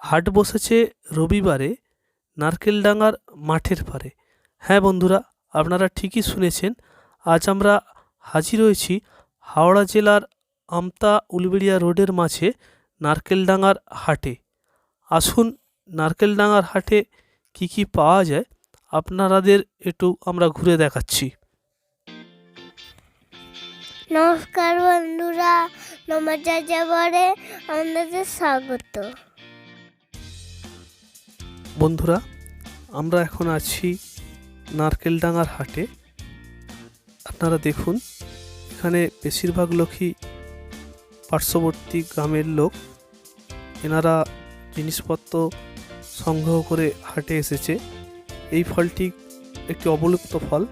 হাট বসেছে রবিবারে নারকেলডাঙ্গার মাঠের পাড়ে। হ্যাঁ বন্ধুরা, আপনারা ঠিকই শুনেছেন। আজ আমরা হাজির হয়েছি হাওড়া জেলার আমতা উলবেড়িয়া রোডের মাঝে নারকেলডাঙ্গার হাটে। আসুন নারকেলডাঙ্গার হাটে কি কি পাওয়া যায় আপনাদের একটু আমরা ঘুরে দেখাচ্ছি। নমস্কার বন্ধুরা, নমস্কার যাবারে আপনাদের স্বাগত। বন্ধুরা, আমরা এখন আছি নারকেলডাঙ্গার হাটে। আপনারা দেখুন, এখানে বেশিরভাগ লোকই পার্শ্ববর্তী গ্রামের লোক। এনারা জিনিসপত্র সংগ্রহ করে হাটে এসেছে। এই ফলটি একটি অবলুপ্ত ফল।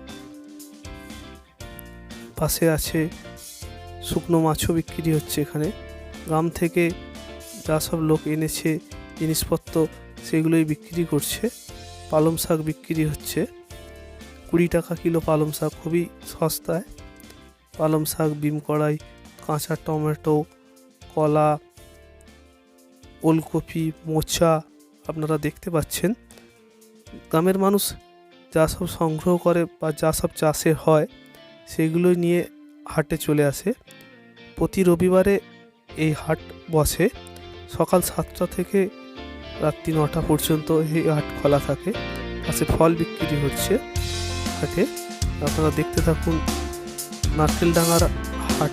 পাশে আছে শুকনো মাছও বিক্রি হচ্ছে এখানে। গ্রাম থেকে যা সব লোক এনেছে জিনিসপত্র, সেগুলোই বিক্রি করছে। পালং শাক বিক্রি হচ্ছে 20 টাকা কিলো। পালং শাক খুবই সস্তায়। পালং শাক, বিম কড়াই, কাঁচা টমেটো, কলা, ওলকপি, মোচা আপনারা দেখতে পাচ্ছেন। গ্রামের মানুষ যা সব সংগ্রহ করে বা যা সব চাষে হয় সেগুলো নিয়ে হাটে চলে আসে। প্রতি রবিবারে এই হাট বসে। সকাল 7টা থেকে রাত্রি 9টা পর্যন্ত এই হাট খোলা থাকে। পাশে ফল বিক্রি হচ্ছে হাটে। আপনারা দেখতে থাকুন নারকেলডাঙ্গার হাট।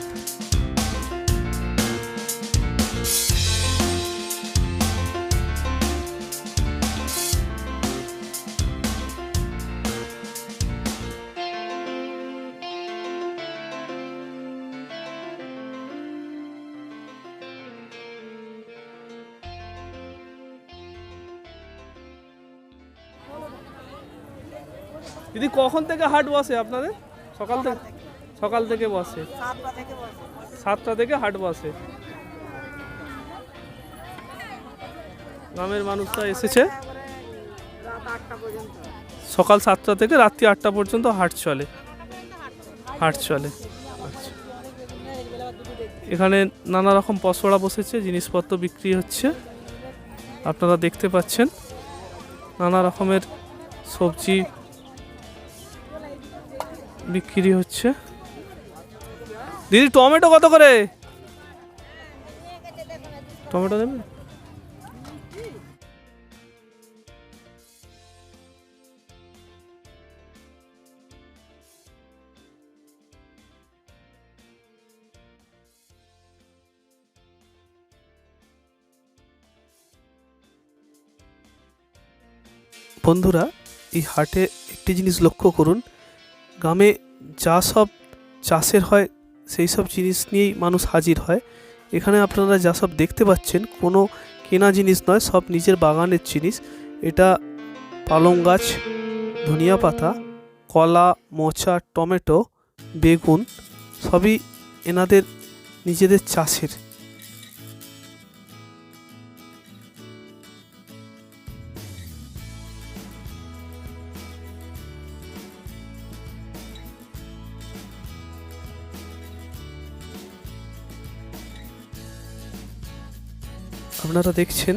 দিদি, কখন থেকে হাট বসে আপনাদের? সকাল থেকে বসে। 7টা থেকে হাট বসে। গ্রামের মানুষরা এসেছে। সকাল 7টা থেকে রাত্রি 8টা পর্যন্ত হাট চলে। আচ্ছা, এখানে নানা রকম পসরা বসেছে, জিনিসপত্র বিক্রি হচ্ছে। আপনারা দেখতে পাচ্ছেন নানা রকমের সবজি বিক্রি হচ্ছে। দিদি, টমেটো কত করে? টমেটো দেবে? বন্ধুরা, এই হাটে একটি জিনিস লক্ষ্য করুন। গ্রামে যা সব চাষের হয় সেই সব জিনিস নিয়েই মানুষ হাজির হয়। এখানে আপনারা যা সব দেখতে পাচ্ছেন কোনো কেনা জিনিস নয়, সব নিজের বাগানের জিনিস। এটা পালং গাছ, ধনিয়া পাতা, কলা, মোচা, টমেটো, বেগুন সবই এনাদের নিজেদের চাষের। আপনারা দেখছেন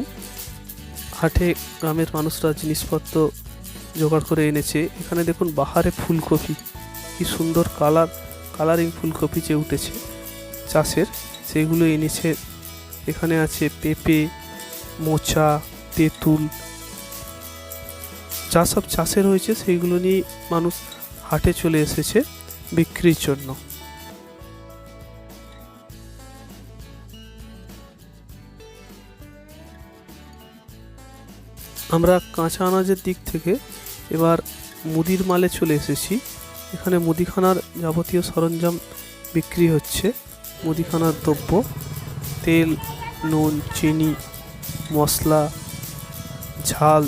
হাটে গ্রামের মানুষরা জিনিসপত্র জোগাড় করে এনেছে। এখানে দেখুন বাহারে ফুলকপি, কি সুন্দর কালারিং ফুলকপি যে উঠেছে চাষের, সেগুলো এনেছে। এখানে আছে পেঁপে, মোচা, তেঁতুল, যা সব চাষের হয়েছে সেইগুলো নিয়ে মানুষ হাটে চলে এসেছে বিক্রির জন্য। আমরা কাঁচা আনাজের দিক থেকে এবার মুদির মালে চলে এসেছি। এখানে মুদিখানার যাবতীয় সরঞ্জাম বিক্রি হচ্ছে। মুদিখানার দ্রব্য, তেল, নুন, চিনি, মশলা, ঝাল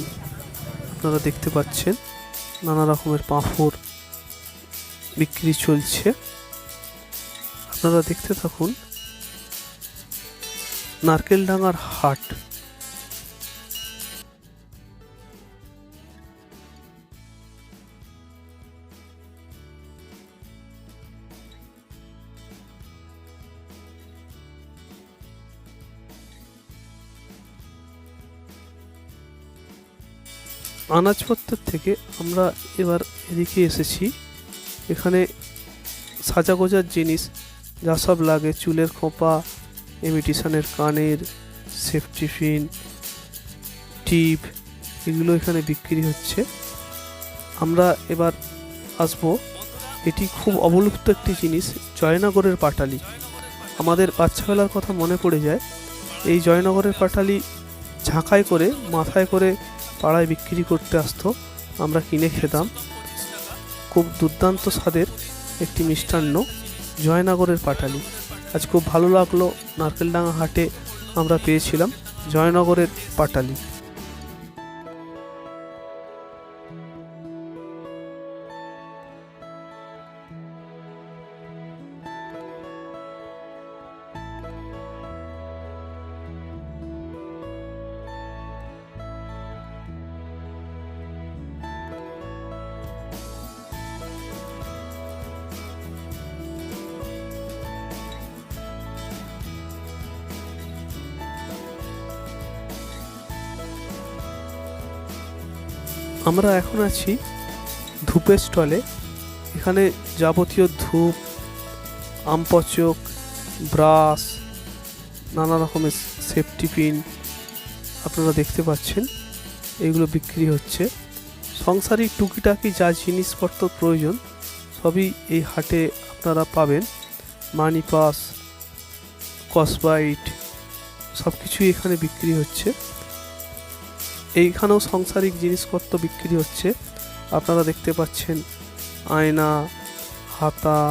আপনারা দেখতে পাচ্ছেন। নানা রকমের পাঁপড় বিক্রি চলছে। আপনারা দেখতে থাকুন নারকেলডাঙ্গার হাট। আনাজপত্রের থেকে আমরা এবার এদিকে এসেছি। এখানে সাজাগোজার জিনিস যা সব লাগে, চুলের খোঁপা, ইমিটেশনের কানের, সেফটি পিন, টিপ, এগুলো এখানে বিক্রি হচ্ছে। আমরা এবার আসবো, এটি খুব অবলুপ্ত একটি জিনিস, জয়নগরের পাটালি। আমাদের বাচ্চাবেলার কথা মনে পড়ে যায়। এই জয়নগরের পাটালি ঝাঁকাই করে মাথায় করে পাড়ায় বিক্রি করতে আসতো, আমরা কিনে খেতাম। খুব দুর্দান্ত স্বাদের একটি মিষ্টান্ন জয়নগরের পাটালি। আজ খুব ভালো লাগলো, নারকেলডাঙ্গা হাটে আমরা পেয়েছিলাম জয়নগরের পাটালি। আমরা এখন আছি ধূপের স্টলে। এখানে যাবতীয় ধূপ, আমপচক, ব্রাশ, নানা রকমের সেফটি পিন আপনারা দেখতে পাচ্ছেন, এগুলো বিক্রি হচ্ছে। সংসারিক টুকিটাকি যা জিনিসপত্র প্রয়োজন সবই এই হাটে আপনারা পাবেন। মানি পাস, কসবাইট, সব কিছুই এখানে বিক্রি হচ্ছে। এইখানেও সাংসারিক জিনিসপত্র বিক্রি হচ্ছে। আপনারা দেখতে পাচ্ছেন আয়না, হাতা,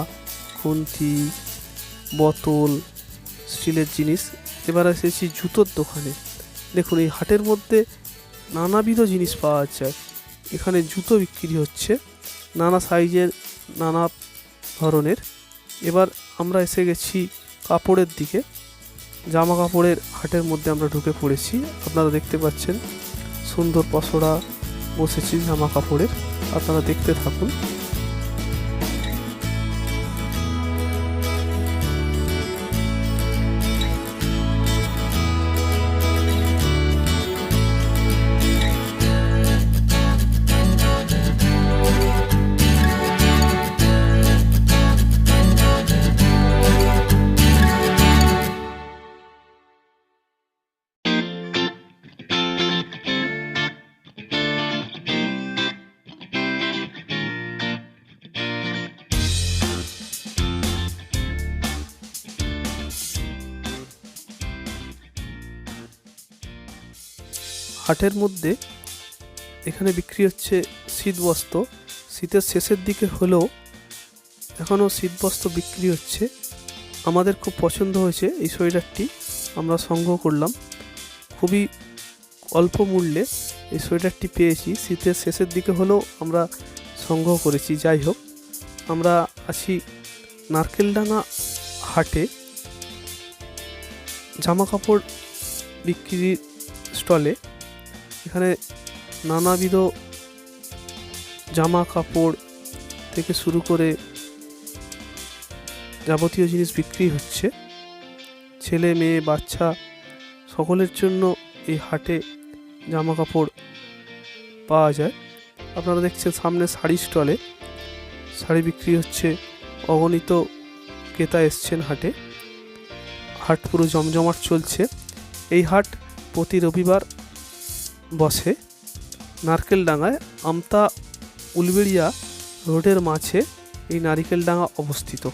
খুন্তি, বোতল, স্টিলের জিনিস। এবার এসেছি জুতোর দোকানে। দেখুন, এই হাটের মধ্যে নানাবিধ জিনিস পাওয়া যায়। এখানে জুতো বিক্রি হচ্ছে নানা সাইজের, নানা ধরনের। এবার আমরা এসে গেছি কাপড়ের দিকে। জামা কাপড়ের হাটের মধ্যে আমরা ঢুকে পড়েছি। আপনারা দেখতে পাচ্ছেন সুন্দর পসরা বসেছি জামা কাপড়ের, আপনারা দেখতে থাকুন। হাটের মধ্যে এখানে বিক্রি হচ্ছে শীতবস্ত্র। শীতের শেষের দিকে হলেও এখনও শীতবস্ত্র বিক্রি হচ্ছে। আমাদের খুব পছন্দ হয়েছে এই সোয়েটারটি, আমরা সংগ্রহ করলাম। খুবই অল্প মূল্যে এই সোয়েটারটি পেয়েছি। শীতের শেষের দিকে হলেও আমরা সংগ্রহ করেছি। যাই হোক, আমরা আছি নারকেলডাঙ্গা হাটে জামা কাপড় বিক্রির স্টলে। এখানে নানাবিধ জামা কাপড় থেকে শুরু করে যাবতীয় জিনিস বিক্রি হচ্ছে। ছেলে মেয়ে বাচ্চা সকলের জন্য এই হাটে জামা কাপড় পাওয়া যায়। আপনারা দেখছেন সামনে শাড়ি স্টলে শাড়ি বিক্রি হচ্ছে। অগণিত ক্রেতা এসছেন হাটে। হাট পুরো জমজমাট চলছে। এই হাট প্রতি রবিবার বসে নারকেলডাঙ্গায়। আমতা উলবেড়িয়া রোডের মাঝে এই নারকেলডাঙ্গা অবস্থিত।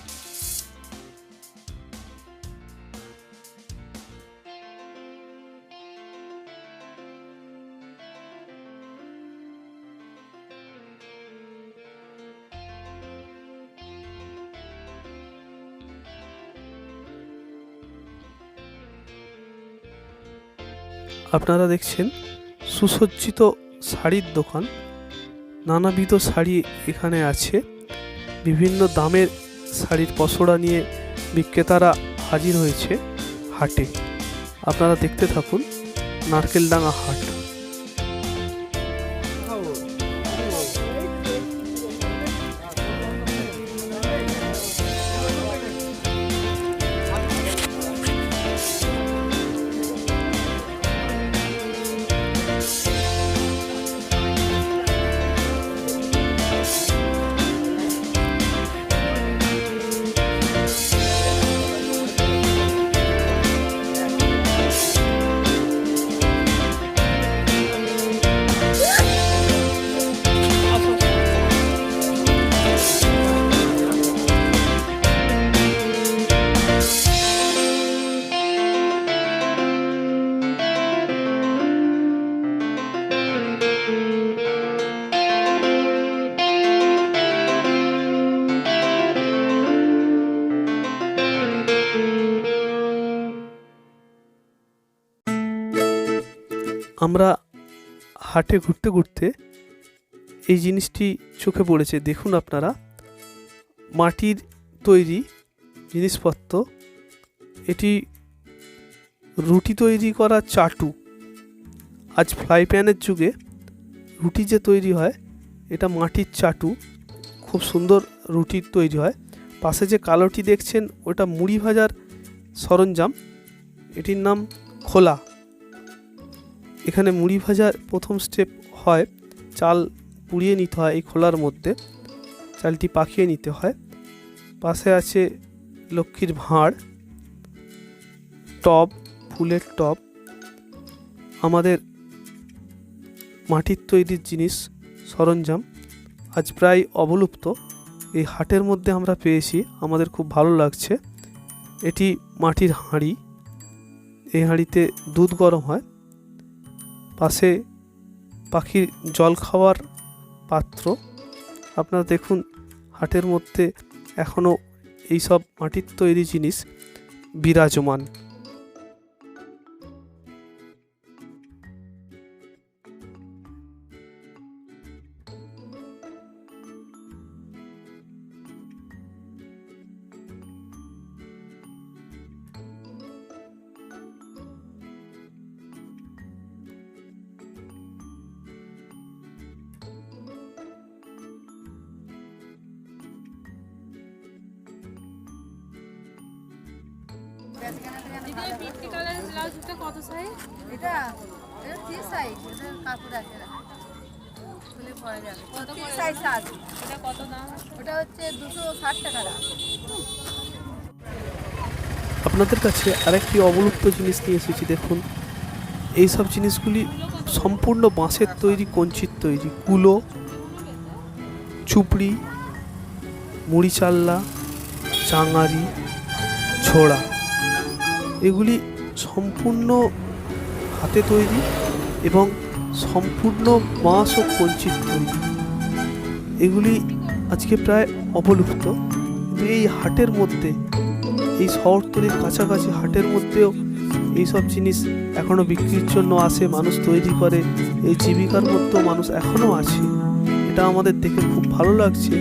আপনারা দেখছেন সুসজ্জিত শাড়ির দোকান। নানাবিধ শাড়ি এখানে আছে। বিভিন্ন দামের শাড়ির পসরা নিয়ে বিক্রেতারা হাজির হয়েছে হাটে। আপনারা দেখতে থাকুন নারকেলডাঙ্গা হাট। আমরা হাটে ঘুরতে ঘুরতে এই জিনিসটি চোখে পড়েছে। দেখুন আপনারা, মাটির তৈরি জিনিসপত্র। এটি রুটি তৈরি করা চাটু। আজ ফ্রাই প্যানের যুগে রুটি যে তৈরি হয়, এটা মাটির চাটু। খুব সুন্দর রুটি তৈরি হয়। পাশে যে কালোটি দেখছেন, ওটা মুড়ি ভাজার সরঞ্জাম। এটির নাম খোলা। এখানে মুড়ি ভাজার প্রথম স্টেপ হয়, চাল পুড়িয়ে নিতে হয় এই খোলার মধ্যে, চালটি পাকিয়ে নিতে হয়। পাশে আছে লক্ষ্মীর ভাঁড়, টব, ফুলের টব। আমাদের মাটির তৈরির জিনিস সরঞ্জাম আজ প্রায় অবলুপ্ত, এই হাটের মধ্যে আমরা পেয়েছি। আমাদের খুব ভালো লাগছে। এটি মাটির হাঁড়ি। এই হাঁড়িতে দুধ গরম হয়। পাশে পাখির জল খাওয়ার পাত্র। আপনারা দেখুন, হাটের মধ্যে এখনও এইসব মাটির তৈরি জিনিস বিরাজমান। পিঙ্ক কালারের ব্লাউজটা কত সাইজ? এটা এটা 3 সাইজ, এটা কাপড় আছে না, খুলে পরা যাবে। কত করে? 3 সাইজ আছে। এটা কত দাম? ওটা হচ্ছে 260 টাকা দাম। আপনাদের কাছে আরেকটি অবলুপ্ত জিনিস নিয়ে এসেছি। দেখুন, এই সব জিনিসগুলি সম্পূর্ণ বাঁশের তৈরি, কঞ্চির তৈরি। কুলো, চুপড়ি, মুড়ি চাল্লা, চাঙারি, ছোড়া, এগুলি সম্পূর্ণ হাতে তৈরি এবং সম্পূর্ণ বাঁশ ও কঞ্চির তৈরি। এগুলি আজকে প্রায় অবলুপ্ত, কিন্তু এই হাটের মধ্যে, এই শহরতলির কাছাকাছি হাটের মধ্যেও এইসব জিনিস এখনও বিক্রির জন্য আসে, মানুষ তৈরি করে। এই জীবিকার মধ্যেও মানুষ এখনও আছে। এটা আমাদের দেখে খুব ভালো লাগছে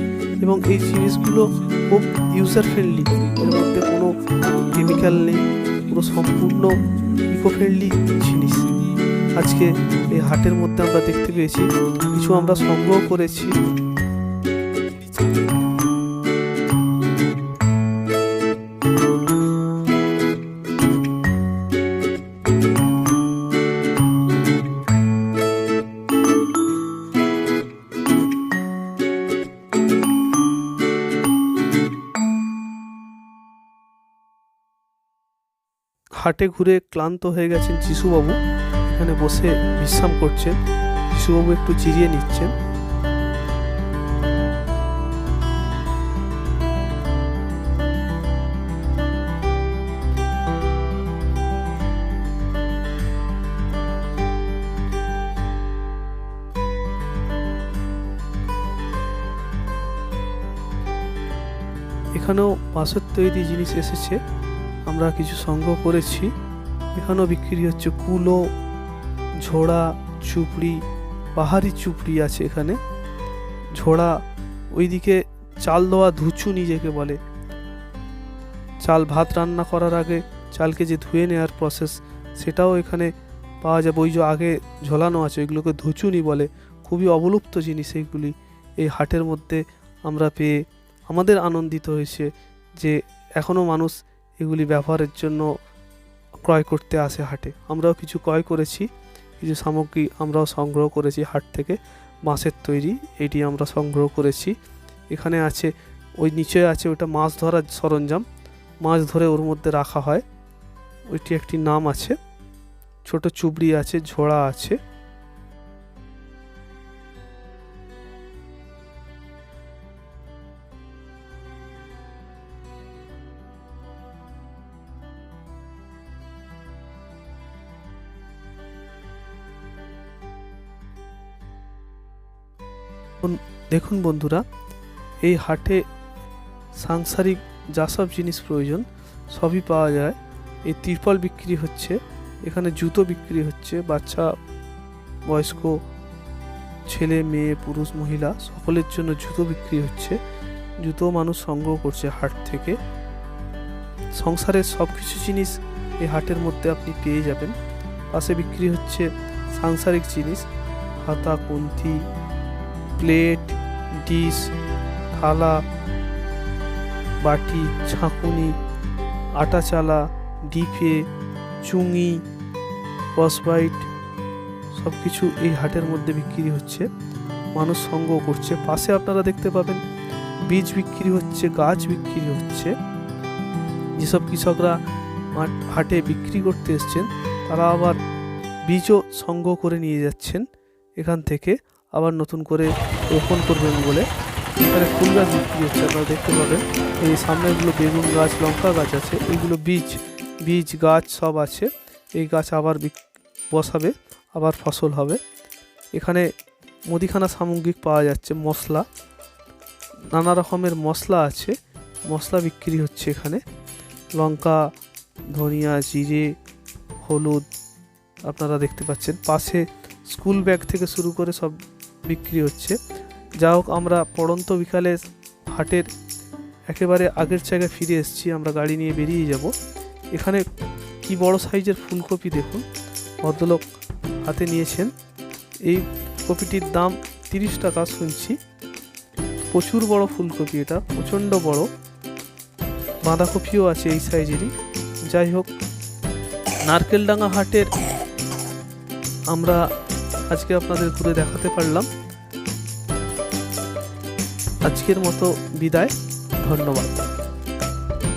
এবং এই জিনিসগুলো খুব ইউজার ফ্রেন্ডলি। এর মধ্যে কোনো কেমিক্যাল নেই, পুরো সম্পূর্ণ ইকো ফ্রেন্ডলি জিনিস আজকে এই হাটের মধ্যে আমরা দেখতে পেয়েছি। কিছু আমরা সংগ্রহ করেছি। হাটে ঘুরে ক্লান্ত হয়ে গেছেন যিশুবাবু, এখানে বসে বিশ্রাম করছেন। যিশুবাবু একটু জিরিয়ে নিচ্ছেন। এখানেও বাঁশের তৈরি জিনিস এসেছে, আমরা কিছু সংগ্রহ করেছি। এখানেও বিক্রি হচ্ছে কুলো, ঝোড়া, চুপড়ি, পাহাড়ি চুপড়ি আছে এখানে। ঝোড়া, ওইদিকে চাল দেওয়া ধুচুনি যেকে বলে, চাল ভাত রান্না করার আগে চালকে যে ধুয়ে নেওয়ার প্রসেস, সেটাও এখানে পাওয়া যাবে। ওই যে আগে ঝোলানো আছে, ওইগুলোকে ধুচুনি বলে। খুবই অবলুপ্ত জিনিস এইগুলি এই হাটের মধ্যে আমরা পেয়ে আমাদের আনন্দিত হয়েছে যে এখনও মানুষ এগুলি ব্যবহারের জন্য ক্রয় করতে আসে হাটে। আমরাও কিছু ক্রয় করেছি, কিছু সামগ্রী আমরাও সংগ্রহ করেছি হাট থেকে। বাঁশের তৈরি এটি আমরা সংগ্রহ করেছি। এখানে আছে, ওই নিচে আছে, ওটা মাছ ধরার সরঞ্জাম, মাছ ধরে ওর মধ্যে রাখা হয়, ওইটি একটি নাম আছে। ছোট চুবড়ি আছে, ঝোড়া আছে। দেখুন বন্ধুরা, এই হাটে সাংসারিক যা সব জিনিস প্রয়োজন সবই পাওয়া যায়। এই তিরপল বিক্রি হচ্ছে, এখানে জুতো বিক্রি হচ্ছে, বাচ্চা বয়স্ক ছেলে মেয়ে পুরুষ মহিলা সকলের জন্য জুতো বিক্রি হচ্ছে। জুতো মানুষ সংগ্রহ করছে হাট থেকে। সংসারের সব কিছু জিনিস এই হাটের মধ্যে আপনি পেয়ে যাবেন। পাশে বিক্রি হচ্ছে সাংসারিক জিনিস, হাতা, খুন্তি, প্লেট, ডিশ, থালা, বাটি, ছাঁকুনি, আটা চালা, ডিপে, চুঙি, ক্রসবাইট সব কিছু এই হাটের মধ্যে বিক্রি হচ্ছে, মানুষ সংগ্রহ করছে। পাশে আপনারা দেখতে পাবেন বীজ বিক্রি হচ্ছে, গাছ বিক্রি হচ্ছে। যেসব কৃষকরা হাটে বিক্রি করতে এসছেন তারা আবার বীজও সংগ্রহ করে নিয়ে যাচ্ছেন এখান থেকে, আবার নতুন করে রোপণ করবেন বলে। এখানে ফুল গাছ বিক্রি হচ্ছে, আপনারা দেখতে পাবেন। এই সামনেগুলো বেগুন গাছ, লঙ্কা গাছ আছে, এইগুলো বীজ গাছ সব আছে। এই গাছ আবার বসাবে, আবার ফসল হবে। এখানে মুদিখানা সামগ্রিক পাওয়া যাচ্ছে, মশলা, নানা রকমের মশলা আছে, মশলা বিক্রি হচ্ছে এখানে। লঙ্কা, ধনিয়া, জিরে, হলুদ আপনারা দেখতে পাচ্ছেন। পাশে স্কুল ব্যাগ থেকে শুরু করে সব বিক্রি হচ্ছে। যা হোক, আমরা পড়ন্ত বিকালে হাটের একেবারে আগের জায়গায় ফিরে এসেছি। আমরা গাড়ি নিয়ে বেরিয়ে যাব। এখানে কি বড় সাইজের ফুলকপি দেখুন, ভদ্রলোক হাতে নিয়েছেন। এই কপিটির দাম 30 টাকা শুনছি। প্রচুর বড় ফুলকপি, এটা প্রচণ্ড বড়। বাঁধাকপিও আছে এই সাইজেরই। যাই হোক, নারকেলডাঙ্গা হাটের আমরা আজকে আপনাদের ঘুরে দেখাতে পারলাম। আজকের মতো বিদায়, ধন্যবাদ।